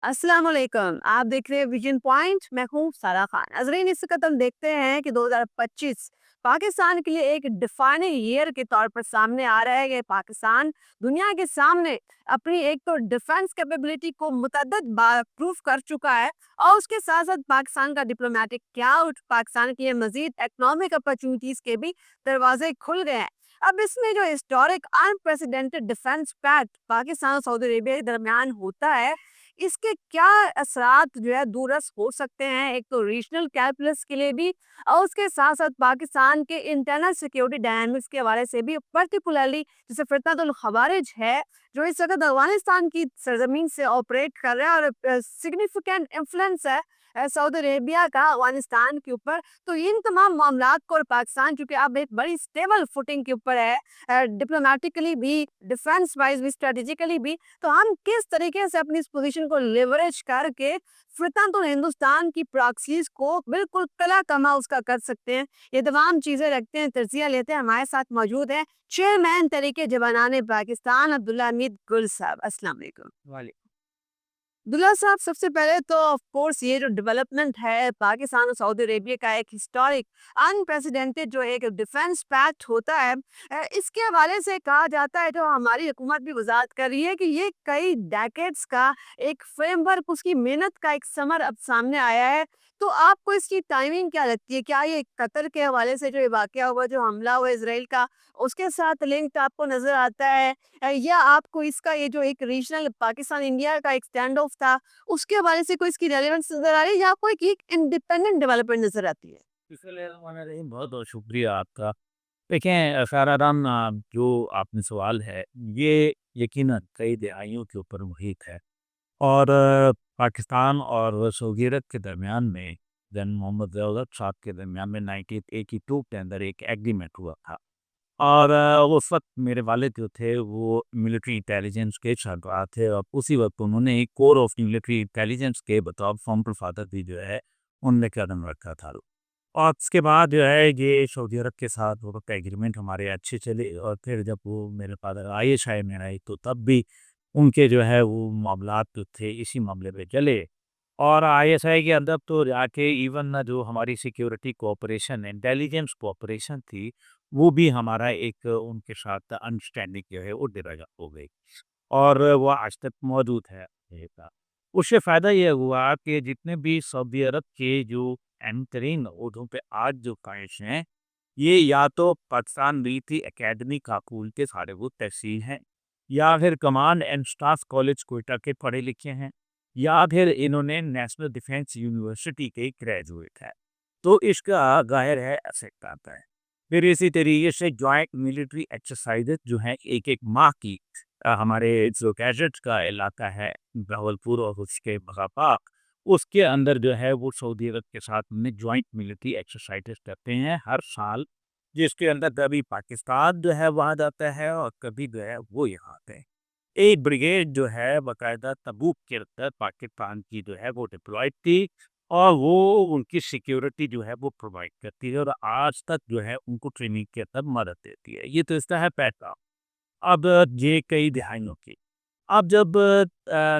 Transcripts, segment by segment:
अस्सलाम वालेकुम। आप देख रहे हैं विजन पॉइंट। मैं हूँ सारा खान। नाज़रीन, इस वक्त हम देखते हैं कि 2025 पाकिस्तान के लिए एक डिफाइनिंग ईयर के तौर पर सामने आ रहा है। ये पाकिस्तान दुनिया के सामने अपनी एक तो डिफेंस कैपेबिलिटी को मुतअद्दिद बार प्रूफ कर चुका है, और उसके साथ साथ पाकिस्तान का डिप्लोमेटिक क्लाउड, पाकिस्तान के लिए मजीद इकोनॉमिक अपॉर्चुनिटीज के भी दरवाजे खुल गए हैं। अब इसमें जो historic unprecedented defence pact Pakistan और सऊदी अरेबिया के दरमियान होता है, इसके क्या असरात जो है दूरस हो सकते हैं, एक तो रीजनल कैलकुलस के लिए भी, और उसके साथ साथ पाकिस्तान के इंटरनल सिक्योरिटी डायनामिक्स के हवाले से भी, पर्टिकुलरली जैसे फिरकतुल खवारिज है जो इस वक्त अफगानिस्तान की सरजमीन से ऑपरेट कर रहा है, और सिग्निफिकेंट इन्फ्लुएंस है सऊदी अरेबिया का अफगानिस्तान के ऊपर। तो इन तमाम मामलात को, और पाकिस्तान चूंकि अब एक बड़ी स्टेबल फुटिंग के ऊपर है, डिप्लोमेटिकली भी, डिफेंस वाइज भी, स्ट्रेटेजिकली भी, तो हम किस तरीके से अपनी इस पोजीशन को लेवरेज करके फिरकत तो हिंदुस्तान की प्रॉक्सीज को बिल्कुल कला कमा उसका कर सकते हैं। ये तमाम चीजें रखते हैं, तजिया लेते हैं। हमारे साथ मौजूद है चेयरमैन तरीके जबानान पाकिस्तान अब्दुल्ला हमीद गुल साहब। अस्सलाम वालेकुम। वाले दुल्ला साहब, सबसे पहले तो ऑफ कोर्स ये जो डेवलपमेंट है पाकिस्तान और सऊदी अरेबिया का, एक हिस्टोरिक अनप्रेसिडेंटेड जो एक डिफेंस पैक्ट होता है, इसके हवाले से कहा जाता है, जो हमारी हुकूमत भी वजाहत कर रही है कि ये कई डेकेड्स का एक फ्रेमवर्क, उसकी मेहनत का एक समर अब सामने आया है। तो आपको इसकी टाइमिंग क्या लगती है? क्या ये कतर के हवाले से जो ये वाकया हुआ, जो हमला हुआ इसराइल का, उसके साथ लिंक आपको नजर आता है, या आपको इसका ये जो एक रीजनल पाकिस्तान इंडिया का एक स्टैंड ऑफ था, उसके हवाले से कोई इसकी रेलेवेंस नजर आ रही है, या आपको एक इंडिपेंडेंट डेवलपमेंट नजर आती है? बिस्मिल्लाहिर्रहमानिर्रहीम, बहुत बहुत शुक्रिया आपका। देखें फ़रारान, जो आपने सवाल है ये यकीनन कई दहाइयों के ऊपर मुहित है। और पाकिस्तान और सऊदी अरब के दरमियान में जन मोहम्मद ज़ियाउल साहब के दरमियान में 1982 के अंदर एक एग्रीमेंट हुआ था। और उस वक्त मेरे वालिद जो थे वो मिलिट्री इंटेलिजेंस के सरबराह थे, और उसी वक्त उन्होंने एक कोर ऑफ मिलिट्री इंटेलिजेंस के बतौर फॉर्मल फादर भी जो है उनने कदम रखा था। और उसके बाद जो है ये सऊदी अरब के साथ वो वक्त एग्रीमेंट हमारे अच्छे चले, और फिर जब वो मेरे फादर ISI में आए तो तब भी उनके जो है वो मामलात जो थे इसी मामले पे चले। और ISI के अंदर तो जाके इवन ना जो हमारी सिक्योरिटी कोऑपरेशन इंटेलिजेंस कोऑपरेशन थी, वो भी हमारा एक उनके साथ अंडरस्टैंडिंग जो है वो डेवलप हो गई, और वो आज तक मौजूद है। ये था। उससे फ़ायदा ये हुआ कि जितने भी सऊदी अरब के जो अहम तरीन ओहदों पे आज जो कायश हैं, ये या तो पाकिस्तान मिलिट्री एकेडमी काबुल के सारे वो तहसील हैं, या फिर command and staff college Quetta के पढ़े लिखे हैं, या फिर इन्होंने नेशनल डिफेंस यूनिवर्सिटी के ग्रेजुएट है। तो इसका ज़ाहिर है इफेक्ट आता है। फिर इसी तरीके से जॉइंट मिलिट्री एक्सरसाइजेज जो हैं एक-एक माह की, हमारे जो गैजेट्स का इलाका है बहावलपुर और उसके बगापा, उसके अंदर जो है वो सऊदी अरब के साथ में जॉइंट मिलिट्री एक्सरसाइजेज करते हैं हर साल, जिसके अंदर कभी पाकिस्तान जो है वहाँ जाता है और कभी जो है वो यहाँ आते हैं। एक ब्रिगेड जो है बाकायदा तबूक के अंदर पाकिस्तान की जो है वो डिप्लॉयड थी, और वो उनकी सिक्योरिटी जो है वो प्रोवाइड करती है, और आज तक जो है उनको ट्रेनिंग के अंदर मदद देती है। ये तो इसका है पैसा। अब ये कई दिहाइयों की, अब जब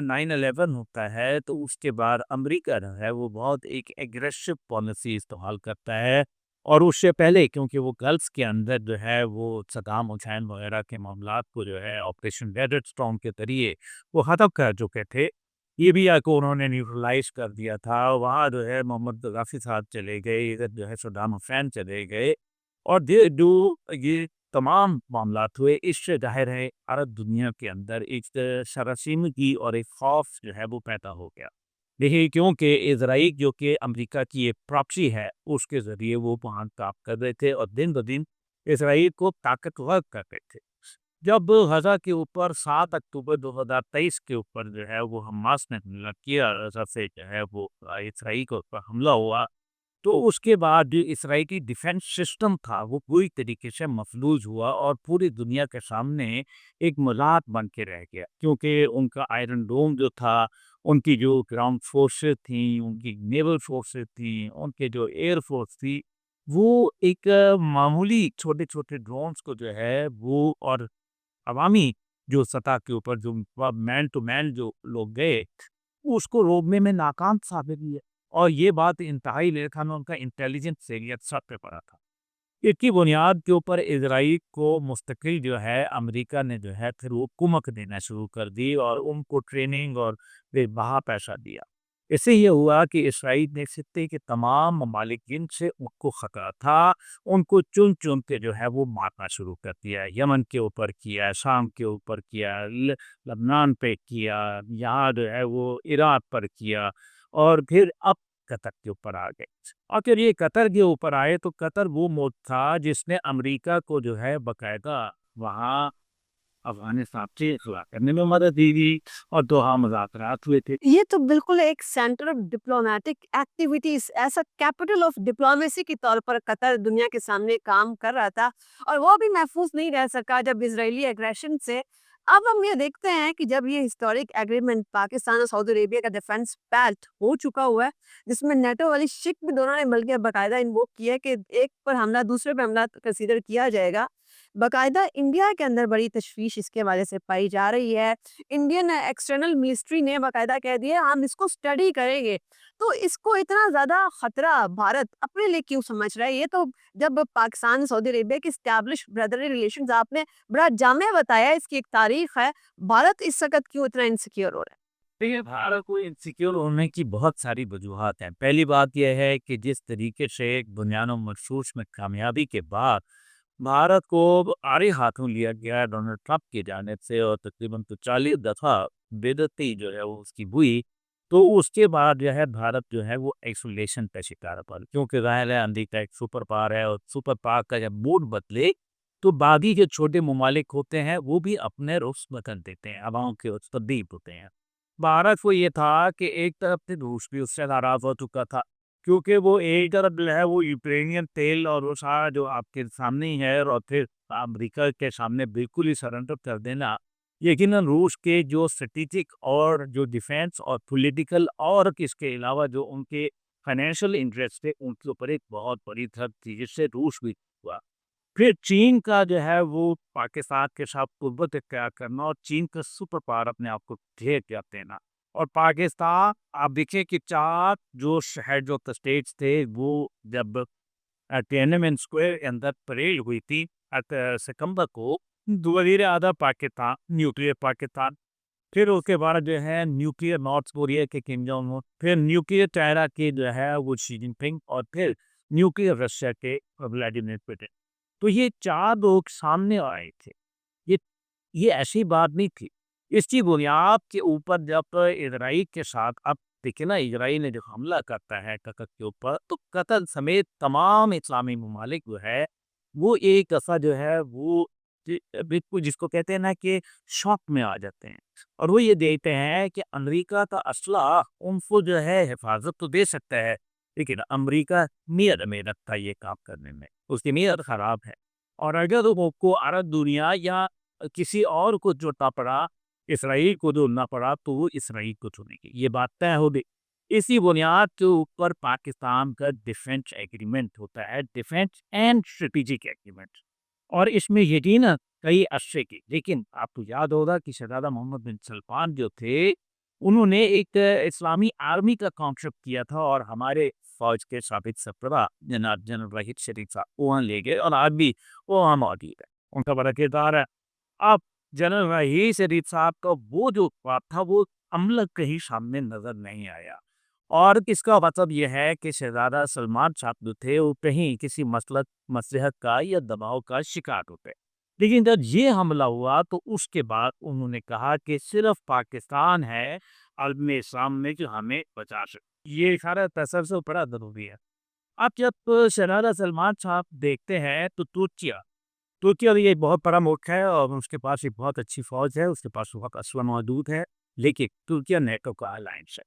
9/11 होता है तो उसके बाद अमेरिका जो है वो बहुत एक एग्रेसिव पॉलिसी इस्तेमाल करता है, और उससे पहले क्योंकि वो गल्फ के अंदर जो है वो सद्दाम हुसैन वगैरह के मामलात को जो है ऑपरेशन डेजर्ट स्टॉर्म के जरिए वो ख़त्म कर चुके थे। लीबिया को उन्होंने न्यूट्रलाइज कर दिया था, वहाँ जो है मोहम्मद गद्दाफी साहब चले गए, इधर जो है सद्दाम हुसैन चले गए, और जो ये तमाम मामलात हुए, इससे ज़ाहिर है अरब दुनिया के अंदर एक सरासीमगी और एक खौफ जो है वो पैदा हो गया। देखिए, क्योंकि इज़राइल जो कि अमेरिका की एक प्रॉक्सी है, उसके ज़रिए वो वहाँ काम कर रहे थे और दिन ब दिन इज़राइल को ताकतवर कर रहे थे। जब गज़ा के ऊपर 7 अक्टूबर 2023 के ऊपर जो है वो हमास ने हमला किया, गज़ा से जो है वो इज़राइल के ऊपर हमला हुआ, तो उसके बाद जो इसराइली डिफेंस सिस्टम था वो पूरी तरीके से मफलूज हुआ, और पूरी दुनिया के सामने एक मजाक बन के रह गया, क्योंकि उनका आयरन डोम जो था, उनकी जो ग्राउंड फोर्सेस थी, उनकी नेवल फोर्सेस थी, उनके जो एयर फोर्स थी, वो एक मामूली छोटे छोटे ड्रोन्स को जो है वो, और अवामी जो सतह के ऊपर जो मैन टू मैन जो लोग गए, اس کو روکنے میں ناکام ثابت ہوئی ہے، اور یہ بات انتہائی میرے خیال میں ان کا انٹیلیجنس ایریت سب پہ پڑا تھا۔ اس کی بنیاد کے اوپر اسرائیل کو مستقل جو ہے امریکہ نے جو ہے پھر وہ کمک دینا شروع کر دی، اور ان کو ٹریننگ اور بے بہا پیسہ دیا۔ اس سے یہ ہوا کہ اسرائیل نے خطے کے تمام ممالک جن سے ان کو خطرہ تھا، ان کو چن چن کے جو ہے وہ مارنا شروع کر دیا۔ یمن کے اوپر کیا، شام کے اوپر کیا، لبنان پہ کیا، یہاں جو ہے وہ عراق پر کیا، اور پھر اب قطر کے اوپر آ گئے۔ اور پھر یہ قطر کے اوپر آئے تو قطر وہ ملک تھا جس نے امریکہ کو جو ہے باقاعدہ وہاں افغانستان سے اخلاء کرنے میں مدد دی تھی، اور دوحہ مذاکرات ہوئے تھے۔ یہ تو بالکل ایک سینٹر آف ڈپلومیٹک ایکٹیویٹیز، ایسا کیپٹل آف ڈپلومیسی کے طور پر قطر دنیا کے سامنے کام کر رہا تھا، اور وہ بھی محفوظ نہیں رہ سکا جب اسرائیلی ایگریشن سے۔ اب ہم یہ دیکھتے ہیں کہ جب یہ ہسٹورک ایگریمنٹ پاکستان اور سعودی عربیہ کا ڈیفنس پیکٹ ہو چکا ہوا ہے، جس میں نیٹو والی شک بھی دونوں نے بلکہ باقاعدہ انووک کیا ہے کہ ایک پر حملہ دوسرے پہ حملہ کنسیڈر کیا جائے گا، باقاعدہ انڈیا کے اندر بڑی تشویش اس کے حوالے سے پائی جا رہی ہے۔ انڈین ایکسٹرنل منسٹری نے باقاعدہ کہہ دیا ہم اس کو اسٹڈی کریں گے۔ تو اس کو اتنا زیادہ خطرہ بھارت اپنے لیے کیوں سمجھ رہا ہے؟ یہ تو جب پاکستان سعودی عربیہ کی اسٹیبلش بردرلی ریلیشنز آپ نے بڑا جامع بتایا، اس کی ایک تاریخ ہے، بھارت اس وقت کیوں اتنا انسیکیور ہو رہا ہے؟ دیکھیے، بھارت کو انسیکیور ہونے کی بہت ساری وجوہات ہیں۔ پہلی بات یہ ہے کہ جس طریقے سے ایک بنیاد و مخصوص میں کامیابی کے بعد بھارت کو آڑے ہاتھوں لیا گیا ہے ڈونلڈ ٹرمپ کی جانب سے، اور تقریباً 40 دفعہ بےعزتی جو ہے وہ اس کی ہوئی، تو اس کے بعد جو ہے بھارت جو ہے وہ ایسولیشن کا شکار پڑا، کیونکہ ظاہر ہے امریکہ ایک سپر پاور ہے، اور سپر پاور کا جب موڈ بدلے تو باقی جو چھوٹے ممالک ہوتے ہیں وہ بھی اپنے رخ بدل دیتے ہیں، عوام کے تبدیل ہوتے ہیں۔ بھارت کو یہ تھا کہ ایک طرف سے روس بھی اس سے ناراض ہو چکا تھا، کیونکہ وہ ایک طرف جو ہے وہ یوکرینین تیل اور وہ سارا جو آپ کے سامنے ہی ہے، اور پھر امریکہ کے سامنے بالکل ہی سرنڈر کر دینا، یقیناً روس کے جو اسٹریٹجک اور جو ڈیفینس اور پولیٹیکل اور اس کے علاوہ جو ان کے فائنینشیل انٹرسٹ تھے ان کے اوپر ایک بہت بڑی تھرد تھی، جس سے روس بھی ہوا۔ پھر چین کا جو ہے وہ پاکستان کے ساتھ قربت اختیار کرنا، اور چین کا سپر پاور اپنے آپ کو ڈھیر کر دینا، اور پاکستان آپ دیکھیں کہ چار جو ہیڈ آف دا اسٹیٹس تھے وہ جب ٹینمن اسکوائر کے اندر پریڈ ہوئی تھی 8 ستمبر کو، وزیر اعظم پاکستان، نیوکلیر پاکستان، پھر اس کے بعد جو ہے نیوکلیر نارتھ کوریا کے کم جونگ ان، پھر نیوکلیر چائنا کے جو ہے وہ شی جن پنگ، اور پھر نیوکلیر رشیا کے ولاڈیمیر پوٹن۔ تو یہ چار لوگ سامنے آئے تھے، یہ یہ ایسی بات نہیں تھی۔ اس کی بنیاد کے اوپر جب اسرائیل کے ساتھ اب دیکھیں نا، اسرائیل نے جب حملہ کرتا ہے قطر کے اوپر، تو قطر سمیت تمام اسلامی ممالک جو ہے وہ ایک دفعہ جو ہے وہ بالکل جس کو کہتے ہیں نا کہ شوق میں آ جاتے ہیں، اور وہ یہ دیکھتے ہیں کہ امریکہ کا اسلحہ ان کو جو ہے حفاظت تو دے سکتا ہے، لیکن امریکہ نیت میں رکھتا ہے یہ کام کرنے میں، اس کی نیت خراب ہے، اور اگر وہ کو عرب دنیا یا کسی اور کو جوڑنا پڑا، اسرائیل کو جوڑنا پڑا، تو وہ اسرائیل کو چنے گی، یہ بات طے ہو گئی۔ اسی بنیاد کے اوپر پاکستان کا ڈیفنس ایگریمنٹ ہوتا ہے، ڈیفنس اینڈ اسٹریٹجک ایگریمنٹ، اور اس میں یقیناً کئی عرصے کی، لیکن آپ کو یاد ہوگا کہ شہزادہ محمد بن سلمان جو تھے انہوں نے ایک اسلامی آرمی کا کانسیپٹ کیا تھا، اور ہمارے فوج کے سابق سربراہ جناب جنرل وحید شریف صاحب وہاں لے گئے، اور آج بھی وہ وہاں موجود ہے، ان کا بڑا کردار ہے۔ اب جنرل وحید شریف صاحب کا وہ جو بات تھا وہ عمل کہیں سامنے نظر نہیں آیا، اور اس کا مطلب یہ ہے کہ شہزادہ سلمان صاحب جو تھے وہ کہیں کسی مسلک مصلحت کا یا دباؤ کا شکار ہوتے، لیکن جب یہ حملہ ہوا تو اس کے بعد انہوں نے کہا کہ صرف پاکستان ہے عالم اسلام میں جو ہمیں بچا سکے، یہ سارا تصور سے بڑا ضروری ہے۔ اب جب شہزادہ سلمان صاحب دیکھتے ہیں تو ترکیہ بھی ایک بہت بڑا ملک ہے، اور اس کے پاس ایک بہت اچھی فوج ہے، اس کے پاس بہت اسلحہ موجود ہے، لیکن ترکیہ نیٹو کا الائنس ہے،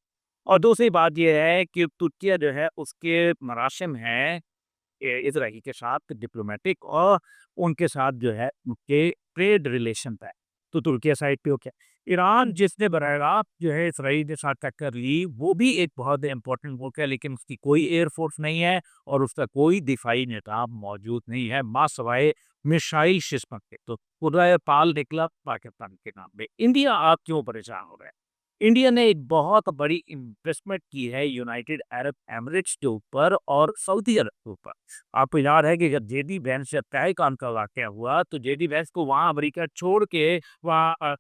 اور دوسری بات یہ ہے کہ ترکیہ جو ہے اس کے مراسم ہیں اسرائیل کے ساتھ ڈپلومیٹک، اور ان کے ساتھ جو ہے ان کے ٹریڈ ریلیشن ہے، تو ترکیہ سائڈ پہ ہو کیا ایران جس نے براہ راست جو ہے اسرائیل کے ساتھ ٹکر لی، وہ بھی ایک بہت امپورٹنٹ ملک ہے، لیکن اس کی کوئی ایئر فورس نہیں ہے، اور اس کا کوئی دفاعی نظام موجود نہیں ہے ماں سوائے میشائل سسٹم کے، تو خدا پال نکلا پاکستان کے نام پہ۔ انڈیا آپ کیوں پریشان ہو رہے ہیں؟ इंडिया ने एक बहुत बड़ी इन्वेस्टमेंट की है यूनाइटेड अरब एमिरेट्स के ऊपर और सऊदी अरब के ऊपर। आपको याद है कि जब जेडी वैंस से तहलकान का वाक़या हुआ, तो जेडी वैंस को वहाँ अमेरिका छोड़ के, वहाँ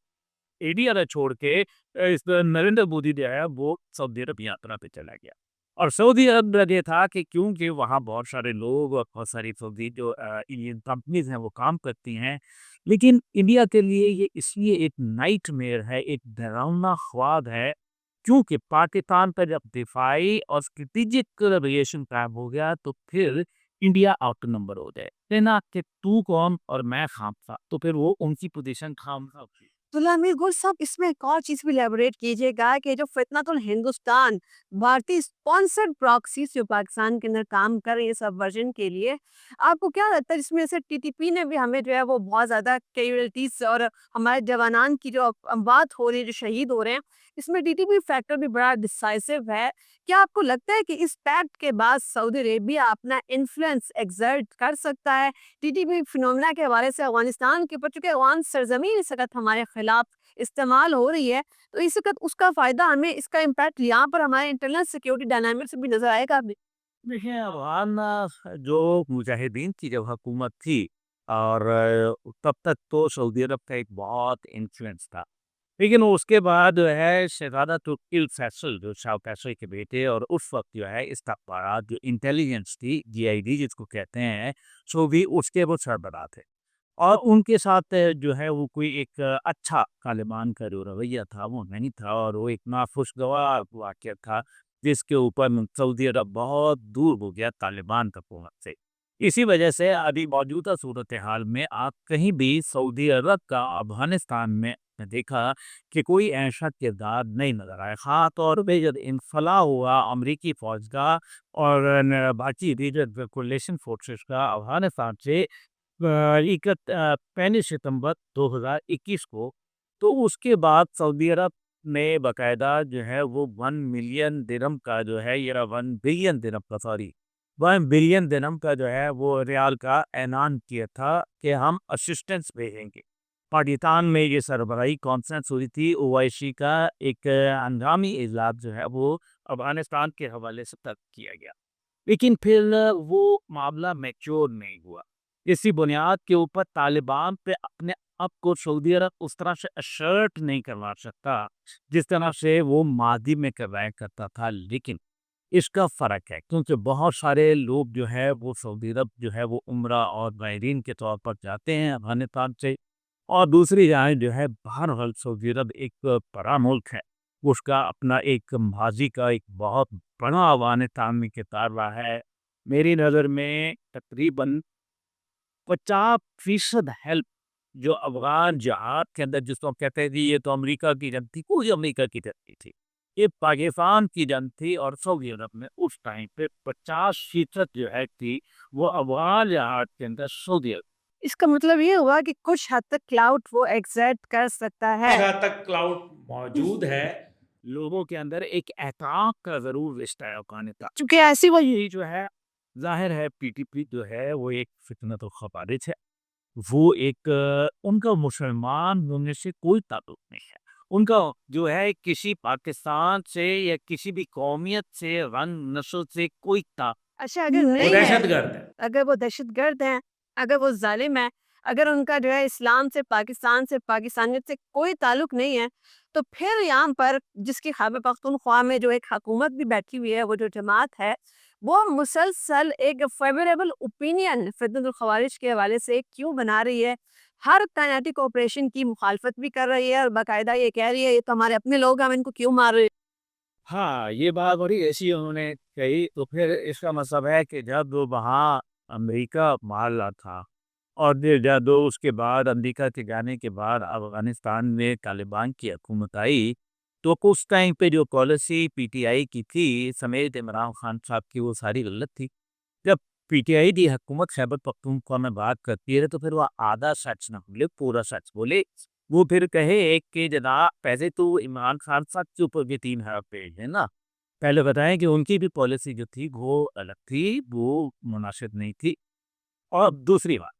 इंडिया ने छोड़ के इस नरेंद्र मोदी जो है वो सऊदी अरब यात्रा पे चला गया। और सऊदी अरब में ये था कि क्योंकि वहाँ बहुत सारे लोग और बहुत सारी सऊदी जो इंडियन कंपनीज़ हैं वो काम करती हैं। लेकिन इंडिया के लिए ये इसलिए एक नाइटमेयर है, एक डरावना ख्वाब है, क्योंकि पाकिस्तान पर जब दिफाई और स्ट्रेटेजिक रिलेशन कायम हो गया, तो फिर इंडिया आउट नंबर हो जाए। है ना कि तू कौन और मैं खामखा, तो फिर वो उनकी पोजीशन खामखा होगी। गुलामीर गुल साहब, इसमें एक और चीज़ भी इलैबोरेट कीजिएगा कि जो फितनतुल हिंदुस्तान, भारतीय स्पॉन्सर्ड प्रॉक्सीज़ जो पाकिस्तान के अंदर काम कर रही है सबवर्जन के लिए, आपको क्या लगता है इसमें से टीटीपी ने भी हमें जो है वो बहुत ज़्यादा कैजुअल्टीज़ और हमारे जवानान की जो अमवात हो रही है, जो शहीद हो रहे हैं, इसमें टीटीपी फैक्टर भी बड़ा डिसाइसिव है। क्या आपको लगता है कि इस पैक्ट के बाद सऊदी अरेबिया अपना इन्फ्लुएंस एक्सर्ट कर सकता है? टीटीपी फिनोमेना के हवाले से अफ़गानिस्तान के ऊपर, चूँकि अफ़गान सरज़मीन इस वक़्त हमारे खिलाफ इस्तेमाल हो रही है, तो इस वक़्त उसका फ़ायदा हमें, इसका इम्पैक्ट यहाँ पर हमारे इंटरनल सिक्योरिटी डायनामिक्स में भी नज़र आएगा हमें। देखिए, अफ़गान जो मुजाहिदीन की जब हुकूमत थी, और तब तक तो सऊदी अरब का एक बहुत इन्फ्लुएंस था। लेकिन उसके बाद जो है शहज़ादा तुर्की फैसल, जो शाह फैसल के बेटे, और उस वक़्त जो है इस्तिख़बारात, जो इंटेलिजेंस थी, जीआईडी जिसको कहते हैं, सो भी उसके वो सरबराह थे। और उनके साथ जो है वो कोई एक अच्छा तालिबान का जो रवैया था वो नहीं था, और वो एक नाखुशगवार वाक़या था, जिसके ऊपर सऊदी अरब बहुत दूर हो गया तालिबान हुकूमत से। इसी वजह से अभी मौजूदा सूरत हाल में आप कहीं भी सऊदी अरब का अफ़गानिस्तान में देखा कि कोई ऐसा किरदार नहीं नज़र आया। ख़ास तौर पे जब इन्फ़्ला हुआ अमरीकी फ़ौज का और बाकी रीजन कोalition फ़ोर्सेस का अफ़गानिस्तान से 25 सितंबर 2021 को, तो उसके बाद सऊदी अरब ने बाकायदा जो है वो 1 मिलियन दिरहम का जो है, या 1 बिलियन दिरहम का, सॉरी, 1 बिलियन दिरहम का जो है वो रियाल का ऐलान किया था कि हम असिस्टेंस भेजेंगे। पाकिस्तान में ये सरबराही कॉन्फ्रेंस हुई थी, ओआईसी का एक हंगामी इजलास जो है वो अफ़गानिस्तान के हवाले से तर्क किया गया। लेकिन फिर वो मामला मैच्योर नहीं हुआ। इसी बुनियाद के ऊपर तालिबान पे अपने आप को सऊदी अरब उस तरह से असर्ट नहीं करवा सकता, जिस तरह से वो मादी में करवाया करता था। लेकिन इसका फ़र्क है, क्योंकि बहुत सारे लोग जो है वो सऊदी अरब जो है वो उम्रा और ज़ायरीन के तौर पर जाते हैं अफ़गानिस्तान से। और दूसरी जानिब जो है, बहरहाल सऊदी अरब एक बड़ा मुल्क है। उसका अपना एक माज़ी का एक बहुत बड़ा अफ़गानिस्तान में किरदार है। मेरी नज़र में तकरीबन 50% हेल्प जो अफ़गान जहाद के अंदर, जिसको हम कहते हैं कि ये तो अमेरिका की जंग थी, कोई अमेरिका की जंग नहीं थी। ये पाकिस्तान की जंग थी, और सऊदी अरब में उस टाइम पे 50% जो है थी, वो अफ़गान जहाद के अंदर सऊदी अरब। इसका मतलब ये हुआ कि कुछ हद तक क्लाउड वो एक्सर्ट कर सकता है। जहाँ तक क्लाउड मौजूद है, लोगों के अंदर एक एहतियात का ज़रूर रिश्ता है अफ़गानिस्तान। चूँकि ऐसी वही जो है, ज़ाहिर है पीटीपी जो है वो एक फितनत ख़वारिज है। वो एक उनका मुसलमान होने से कोई ताल्लुक नहीं है। उनका जो है किसी पाकिस्तान से या किसी भी कौमियत से, रंग, नस्ल से कोई अच्छा, अगर वो नहीं है, दहशतगर्द है। अगर वो दहशतगर्द हैं, अगर वो ज़ालिम हैं, अगर उनका जो है इस्लाम से, पाकिस्तान से, पाकिस्तानियत से कोई ताल्लुक नहीं है, तो फिर यहाँ पर जिसकी खैबर पख्तूनख्वा में जो एक हुकूमत भी बैठी हुई है, वो जो जमात है, वो मुसलसल एक फ़ेवरेबल ओपिनियन फितनतुल ख़वारिज के हवाले से क्यों बना रही है? हर कायनाती ऑपरेशन की मुखालफत भी कर रही है और बाकायदा ये कह रही है, ये तो हमारे अपने लोग हैं, हम इनको क्यों मार रहे हैं? हाँ, ये बात बड़ी ऐसी उन्होंने कही, तो फिर इसका मतलब है कि जब वो वहाँ अमेरिका मार रहा था, और फिर जब वो उसके बाद अमेरिका के जाने के बाद अफ़गानिस्तान में तालिबान की हुकूमत आई, तो उस टाइम पे जो पॉलिसी पीटीआई की थी समेत इमरान खान साहब की, वो सारी गलत थी। जब पीटीआई की हुकूमत खैबर पख्तूनख्वा में बात करती है, तो फिर वो आधा सच ना बोले, पूरा सच बोले। वो फिर कहे एक कि जनाब, पहले तो इमरान खान साहब के ऊपर भी 3 हज़ार पेज है ना। पहले बताएं कि उनकी भी पॉलिसी जो थी वो अलग थी, वो मुनासिब नहीं थी। और दूसरी बात,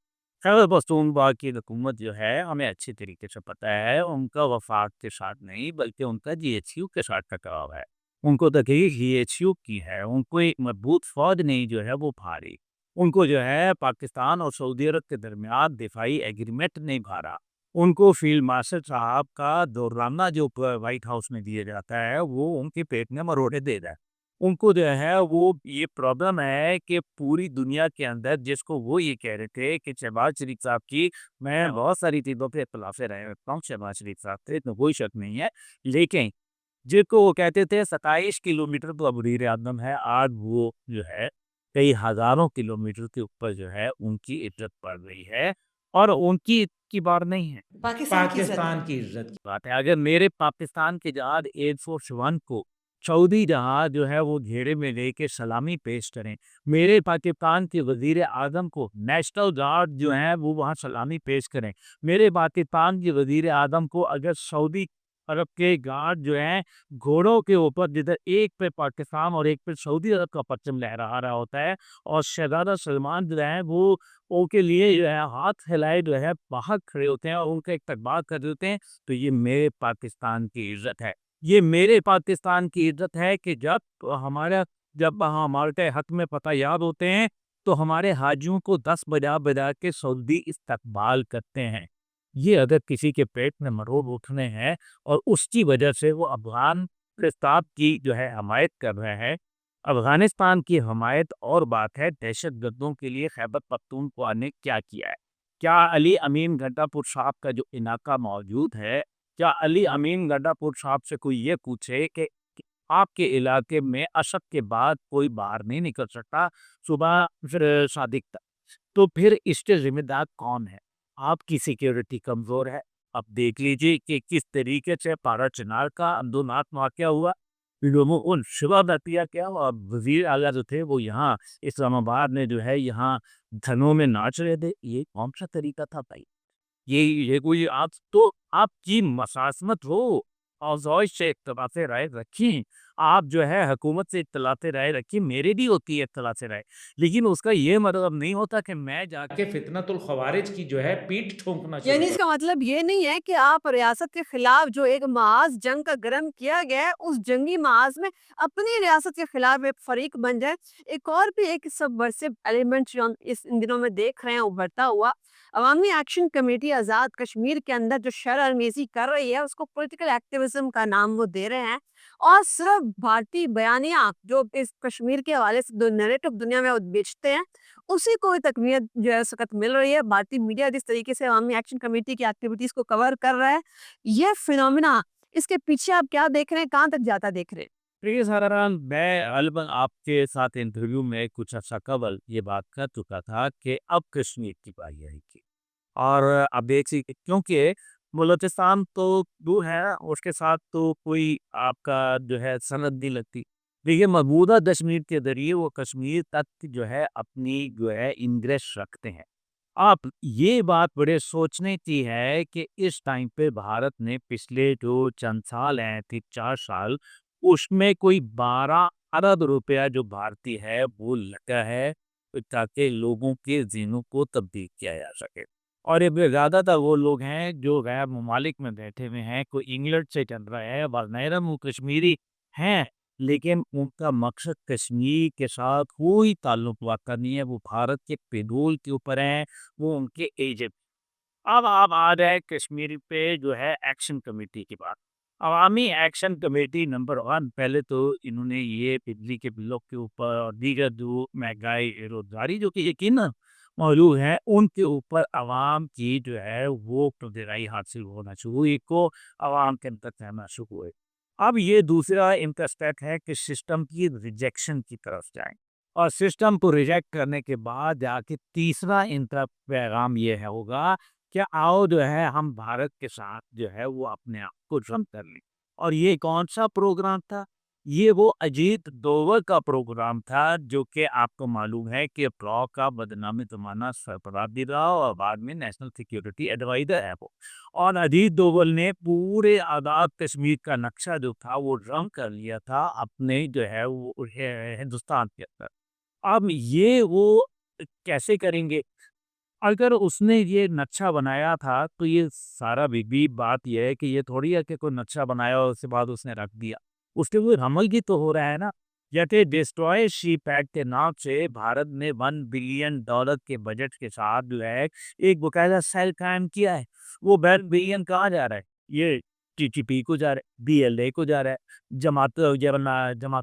खैबर पख्तूनख्वा की हुकूमत जो है हमें अच्छी तरीके से पता है, उनका वफाक के साथ नहीं बल्कि उनका जीएचयू के साथ टकराव है। उनको तकलीफ जीएचयू की है, उनको एक मजबूत फौज नहीं जो है वो भारी। उनको जो है पाकिस्तान और सऊदी अरब के दरमियान दिफाई एग्रीमेंट नहीं भारा। उनको फील्ड मार्शल साहब का दौराना जो व्हाइट हाउस में दिया जाता है वो उनके पेट में मरोड़े दे रहा है। उनको जो है वो ये प्रॉब्लम है कि पूरी दुनिया के अंदर जिसको वो ये कह रहे थे कि शहबाज शरीफ साहब की मैं बहुत सारी चीज़ों पे इख्तिलाफ़ें रहे होता हूँ शहबाज शरीफ साहब से, इसमें कोई शक नहीं है। लेकिन जिसको वो कहते थे 27 किलोमीटर तो अब वज़ीर-ए-आज़म है, आज वो जो है कई हज़ारों किलोमीटर के ऊपर जो है उनकी इज़्ज़त बढ़ रही है और उनकी की बात नहीं है, पाकिस्तान की इज़्ज़त पाकिस्तान की इज़्ज़त की बात है। अगर मेरे पाकिस्तान के जहाज़ एयर फ़ोर्स वन को सऊदी जहाज़ जो है वो घेरे में लेके सलामी पेश करें, मेरे पाकिस्तान के वज़ीर-ए-आज़म को नेशनल गार्ड जो हैं वो वहाँ सलामी पेश करें, मेरे पाकिस्तान के वज़ीर-ए-आज़म को अगर सऊदी अरब के गार्ड जो हैं घोड़ों के ऊपर जिधर एक पे पाकिस्तान और एक पे सऊदी अरब का परचम लहरा रहा होता है और शहज़ादा सलमान जो हैं वो उनके लिए जो है हाथ हिलाए जो है बाहर खड़े होते हैं और उनका इस्तकबाल कर रहे होते हैं, तो ये मेरे पाकिस्तान की इज़्ज़त है। ये मेरे पाकिस्तान की इज़्ज़त है कि जब हमारे हक में पता याद होते हैं, तो हमारे हाजियों को 10 बजा-बजा के सऊदी इस्तकबाल करते हैं। ये अगर किसी के पेट में मरोड़ उठने हैं और उसकी वजह से वो अफ़गान प्रस्ताव की जो है हमायत कर रहे हैं, अफ़गानिस्तान की हमायत और बात है, दहशतगर्दों के लिए खैबर पख्तूनख्वा ने क्या किया है? क्या अली अमीन गड्डापुर साहब का जो इलाका मौजूद है, क्या अली अमीन गड्डापुर साहब से कोई ये पूछे कि आपके इलाके में असर के बाद कोई बाहर नहीं निकल सकता, सुबह फिर सादिक तक, तो फिर इसके ज़िम्मेदार कौन है? आपकी सिक्योरिटी कमज़ोर है। अब देख लीजिए कि किस तरीके से पारा-चिनार का अंदोनाक वाक़या हुआ। लोगों को शिवा दतिया क्या और वज़ीर आला जो थे वो यहाँ इस्लामाबाद में जो है यहाँ धनों में नाच रहे थे। ये कौन-सा तरीका था भाई? ये कोई आपकी मसासमत हो, औज़ाइश से इख्तिलाफ़े राय रखें। आप जो है हुकूमत से इख्तिलाफ़े राय रखिए, मेरे भी होती है इख्तिलाफ़े राय। लेकिन उसका ये मतलब नहीं होता कि मैं जाके फितनतुल ख़वारिज की जो है पीठ ठोंकना शुरू यानी कर इसका मतलब ये नहीं है कि आप रियासत के खिलाफ जो एक महाज़ जंग का गरम किया गया है, उस जंगी महाज़ में अपनी रियासत के खिलाफ एक फ़रीक बन जाए। एक और भी एक सबवर्सिव एलिमेंट जो हम इन दिनों में देख रहे हैं उभरता हुआ, अवामी एक्शन कमेटी आज़ाद कश्मीर के अंदर जो शर-अंगेज़ी कर रही है, उसको पॉलिटिकल एक्टिविज़्म का नाम वो दे रहे हैं और सिर्फ़ भारतीय बयानिया जो इस कश्मीर के हवाले से जो नैरेटिव दुनिया में वो बेचते हैं, उसी को तकवीत जो है सख्त मिल रही है। भारतीय मीडिया जिस तरीके से अवामी एक्शन कमेटी की एक्टिविटीज़ को कवर कर रहा है, ये फिनोमिना इसके पीछे आप क्या देख रहे हैं? कहाँ तक जाता देख रहे हैं? देखिए साधारण मैं अलबन आपके साथ इंटरव्यू में कुछ अर्सा कबल ये बात कर चुका था कि अब कश्मीर की बारी आएगी और अब देख सी क्योंकि बलूचिस्तान तो दूर है उसके साथ तो कोई आपका जो है सनद नहीं लगती। देखिए मौजूदा कश्मीर के ज़रिए वो कश्मीर तक जो है अपनी जो है इंग्रेस रखते हैं। आप ये बात बड़े सोचने की है कि इस टाइम पे भारत ने पिछले जो चंद साल हैं 3-4 साल उसमें कोई 12 अरब रुपया जो भारतीय है वो लगा है ताकि लोगों के ज़हनों को तब्दील किया जा सके। और ये ज़्यादातर वो लोग हैं जो गैर ममालिक में बैठे हुए हैं, कोई इंग्लैंड से चल रहा है, वगैरह वो कश्मीरी हैं, लेकिन उनका मकसद कश्मीर के साथ कोई ताल्लुक वाक़ा नहीं है, वो भारत के पेट्रोल के ऊपर हैं, वो उनके एजेंट। अब आप आ रहे कश्मीर पे जो है एक्शन कमेटी की बात। अवामी एक्शन कमेटी नंबर 1 पहले तो इन्होंने ये बिजली के बिलों के ऊपर और दीगर जो महँगाई, बेरोज़गारी जो कि यकीनन मौजूद है, उनके ऊपर अवाम की जो है वो गहराई हासिल होना शुरू हुई को अवाम के अंदर फहमना शुरू हुए। अब ये दूसरा इनका स्टेप है कि सिस्टम की रिजेक्शन की तरफ जाएँ और सिस्टम को रिजेक्ट करने के बाद जाके तीसरा इनका पैगाम ये है होगा कि आओ जो है हम भारत के साथ जो है वो अपने आप को ड्रम कर लें। और ये कौन-सा प्रोग्राम था? ये वो अजीत डोभाल का प्रोग्राम था जो कि आपको मालूम है कि ब्लॉ का बदनामी ज़माना सरबराह भी रहा और बाद में नेशनल सिक्योरिटी एडवाइज़र है वो। और अजीत डोभाल ने पूरे आज़ाद कश्मीर का नक्शा जो था वो ड्रम कर लिया था अपने जो है वो हिंदुस्तान के अंदर। अब ये वो कैसे करेंगे? اگر اس نے یہ نقشہ بنایا تھا تو یہ سارا بھی بات یہ ہے کہ یہ تھوڑی ہے کہ کوئی نقشہ بنایا اور اس کے بعد اس نے رکھ دیا، اس کے اوپر عمل بھی تو ہو رہا ہے نا۔ جیسے ڈسٹروائے شپ ایکٹ کے نام سے بھارت نے $1 بلین کے بجٹ کے ساتھ جو ہے ایک باقاعدہ سیل قائم کیا ہے۔ وہ بلین کہاں جا رہا ہے؟ یہ ٹی ٹی پی کو جا رہا ہے، بی ایل اے کو جا رہا ہے، جماعت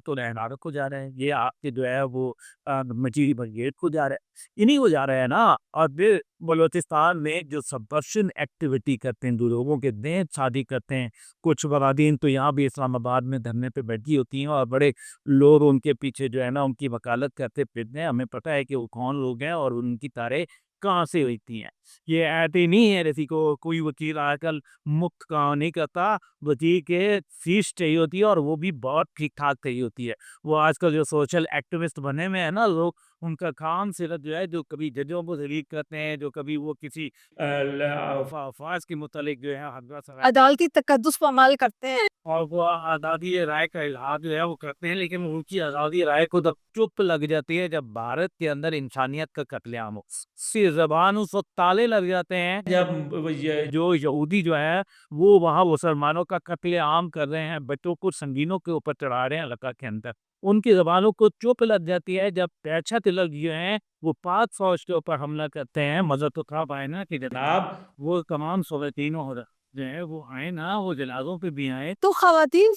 الحرار کو جا رہا ہے، یہ آپ کے جو ہے وہ مچیری برگیڈ کو جا رہا ہے، انہیں کو جا رہا ہے نا۔ اور پھر بلوچستان میں جو سبورشن ایکٹیویٹی کرتے ہیں، دو لوگوں کے دین شادی کرتے ہیں، کچھ برادین تو یہاں بھی اسلام آباد میں دھرنے پہ بیٹھی ہوتی ہیں اور بڑے لوگ ان کے پیچھے جو ہے نا ان کی وکالت کرتے پھرتے ہیں۔ ہمیں پتہ ہے کہ وہ کون لوگ ہیں اور ان کی تاریں کہاں سے ہوتی ہیں۔ یہ ایسے نہیں ہے جیسے کو کوئی وکیل آج کل مفت کام نہیں کرتا، وکیل کے فیس چاہیے ہوتی ہے اور وہ بھی بہت ٹھیک ٹھاک چاہیے ہوتی ہے۔ وہ آج کل جو سوشل ایکٹیوسٹ بنے میں ہے نا لوگ، ان کا کام صرف جو ہے جو کبھی ججوں کو ذلیل کرتے ہیں، جو کبھی وہ کسی افواج کے متعلق جو ہے عدالتی تقدس پر عمل کرتے ہیں۔ اور وہ آزادی رائے کا اظہار جو ہے وہ کرتے ہیں، لیکن ان کی آزادی رائے کو تب چپ لگ جاتی ہے جب بھارت کے اندر انسانیت کا قتل عام ہو۔ سی زبان اس وقت تالے لگ جاتے ہیں جب جو یہودی جو ہے وہ وہاں مسلمانوں کا قتل عام کر رہے ہیں، بچوں کو سنگینوں کے اوپر چڑھا رہے ہیں علاقہ کے اندر، ان کی زبانوں کو چپ لگ جاتی ہے جب پیچھا تلک جو ہیں وہ پاک فوج کے اوپر حملہ کرتے ہیں۔ مزہ تو تھا پائے نا کہ جناب وہ تمام خواتینوں جو ہے وہ آئے نا، وہ جنازوں پہ بھی آئے۔ تو خواتین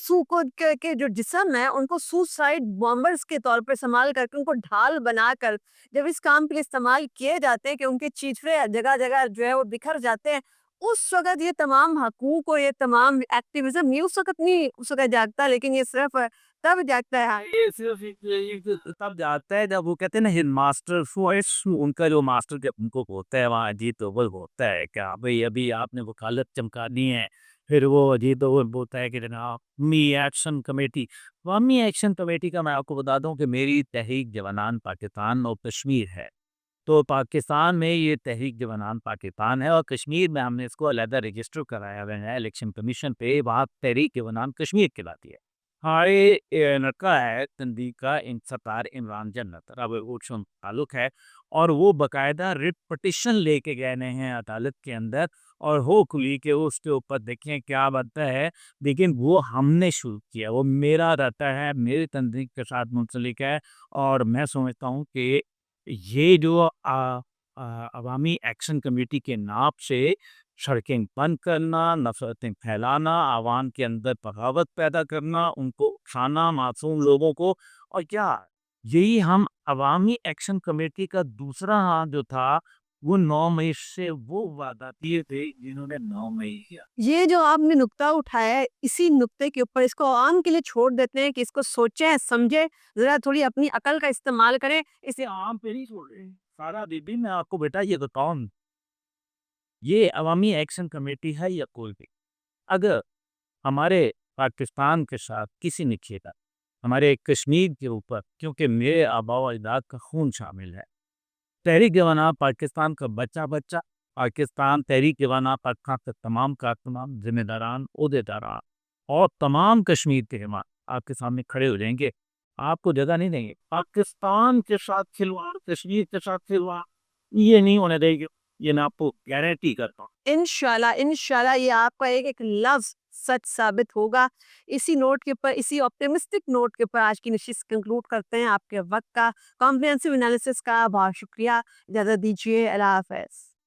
کے جو جسم ہے ان کو سوسائڈ بامبرز کے طور پر استعمال کر کے ان کو ڈھال بنا کر جب اس کام کے لیے استعمال کیے جاتے ہیں کہ ان کے چیچڑے جگہ جگہ جو ہے وہ بکھر جاتے ہیں، اس وقت یہ تمام حقوق اور یہ تمام ایکٹیویزم یہ اس وقت جاگتا ہے، لیکن یہ صرف تب جاگتا ہے۔ یہ صرف تب جاتا ہے جب وہ کہتے ہیں نا ہڈ ماسٹر فوائس، ان کا جو ماسٹر جب ان کو ہوتا ہے وہاں اجیت دوول ہوتا ہے کہ بھئی ابھی آپ نے وکالت چمکانی ہے، پھر وہ اجیت دوول بولتا ہے کہ جناب قومی ایکشن کمیٹی۔ قومی ایکشن کمیٹی کا میں آپ کو بتا دوں کہ میری تحریک جوانان پاکستان اور کشمیر ہے، تو پاکستان میں یہ تحریک جوانان پاکستان ہے اور کشمیر میں ہم نے اس کو علیحدہ رجسٹر کرایا ہوا ہے الیکشن کمیشن پہ، وہاں تحریک جوانان کشمیر کہلاتی ہے۔ ہمارے لڑکا ہے تنظیم کا ستار عمران جنت، اب اوٹشن تعلق ہے، اور وہ باقاعدہ ریٹ پٹیشن لے کے گئے ہیں عدالت کے اندر، اور ہو کھلی کہ اس کے اوپر دیکھیں کیا بنتا ہے، لیکن وہ ہم نے شروع کیا، وہ میرا رہتا ہے، میری تنظیم کے ساتھ منسلک ہے، اور میں سمجھتا ہوں کہ یہ جو عوامی ایکشن کمیٹی کے نام سے سڑکیں بند کرنا، نفرتیں پھیلانا، عوام کے اندر بغاوت پیدا کرنا، ان کو اکسانا معصوم لوگوں کو، اور کیا یہی ہم عوامی ایکشن کمیٹی کا دوسرا ہاں جو تھا وہ 9 مئی سے وہ وعدہ کیے تھے جنہوں نے 9 مئی کیا۔ یہ جو آپ نے نقطہ اٹھایا ہے اسی نقطے کے اوپر اس کو عوام کے لیے چھوڑ دیتے ہیں کہ اس کو سوچیں سمجھیں، ذرا تھوڑی اپنی عقل کا استعمال کریں۔ اسے عام پہ نہیں چھوڑ رہے سارا بی میں آپ کو بیٹا یہ بتاؤں، یہ عوامی ایکشن کمیٹی ہے یا کوئی بھی، اگر ہمارے پاکستان کے ساتھ کسی نے کھیلا، ہمارے کشمیر کے اوپر، کیونکہ میرے آباء و اجداد کا خون شامل ہے، تحریک جوانان پاکستان کا بچہ بچہ، پاکستان تحریک جوانان پاکستان کے تمام کارکنان، ذمہ داران، عہدیداران اور تمام کشمیر کے حمایت آپ کے سامنے کھڑے ہو جائیں گے، آپ کو جگہ نہیں دیں گے۔ پاکستان کے ساتھ کھلواڑ، کشمیر کے ساتھ کھلواڑ یہ نہیں ہونے دیں گے، یہ میں آپ کو گارنٹی کرتا ہوں۔ انشاءاللہ یہ آپ کا ایک ایک لفظ سچ ثابت ہوگا۔ اسی نوٹ کے اوپر، اسی آپٹیمسٹک نوٹ کے اوپر آج کی نشست کنکلوڈ کرتے ہیں۔ آپ کے وقت کا، کمپریہنسو انالیسس کا بہت شکریہ۔ اجازت دیجیے، اللہ حافظ۔